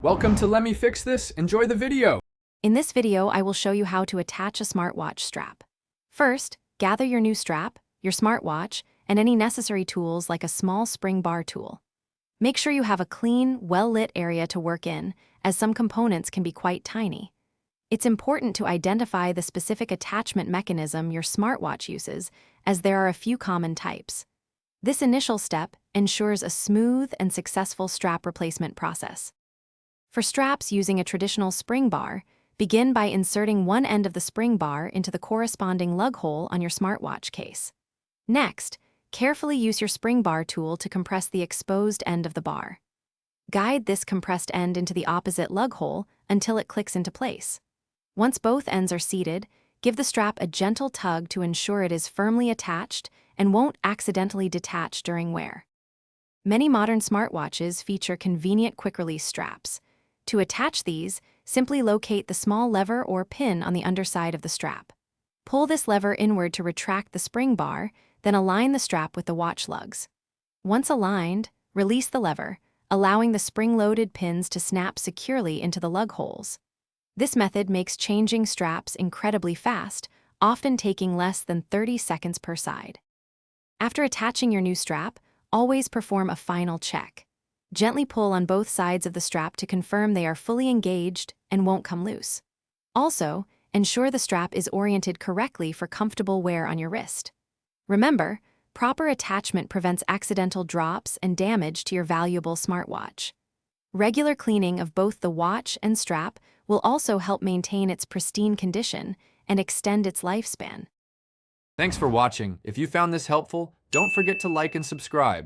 Welcome to Let Me Fix This. Enjoy the video. In this video, I will show you how to attach a smartwatch strap. First, gather your new strap, your smartwatch, and any necessary tools like a small spring bar tool. Make sure you have a clean, well-lit area to work in, as some components can be quite tiny. It's important to identify the specific attachment mechanism your smartwatch uses, as there are a few common types. This initial step ensures a smooth and successful strap replacement process. For straps using a traditional spring bar, begin by inserting one end of the spring bar into the corresponding lug hole on your smartwatch case. Next, carefully use your spring bar tool to compress the exposed end of the bar. Guide this compressed end into the opposite lug hole until it clicks into place. Once both ends are seated, give the strap a gentle tug to ensure it is firmly attached and won't accidentally detach during wear. Many modern smartwatches feature convenient quick-release straps. To attach these, simply locate the small lever or pin on the underside of the strap. Pull this lever inward to retract the spring bar, then align the strap with the watch lugs. Once aligned, release the lever, allowing the spring-loaded pins to snap securely into the lug holes. This method makes changing straps incredibly fast, often taking less than 30 seconds per side. After attaching your new strap, always perform a final check. Gently pull on both sides of the strap to confirm they are fully engaged and won't come loose. Also, ensure the strap is oriented correctly for comfortable wear on your wrist. Remember, proper attachment prevents accidental drops and damage to your valuable smartwatch. Regular cleaning of both the watch and strap will also help maintain its pristine condition and extend its lifespan. Thanks for watching. If you found this helpful, don't forget to like and subscribe.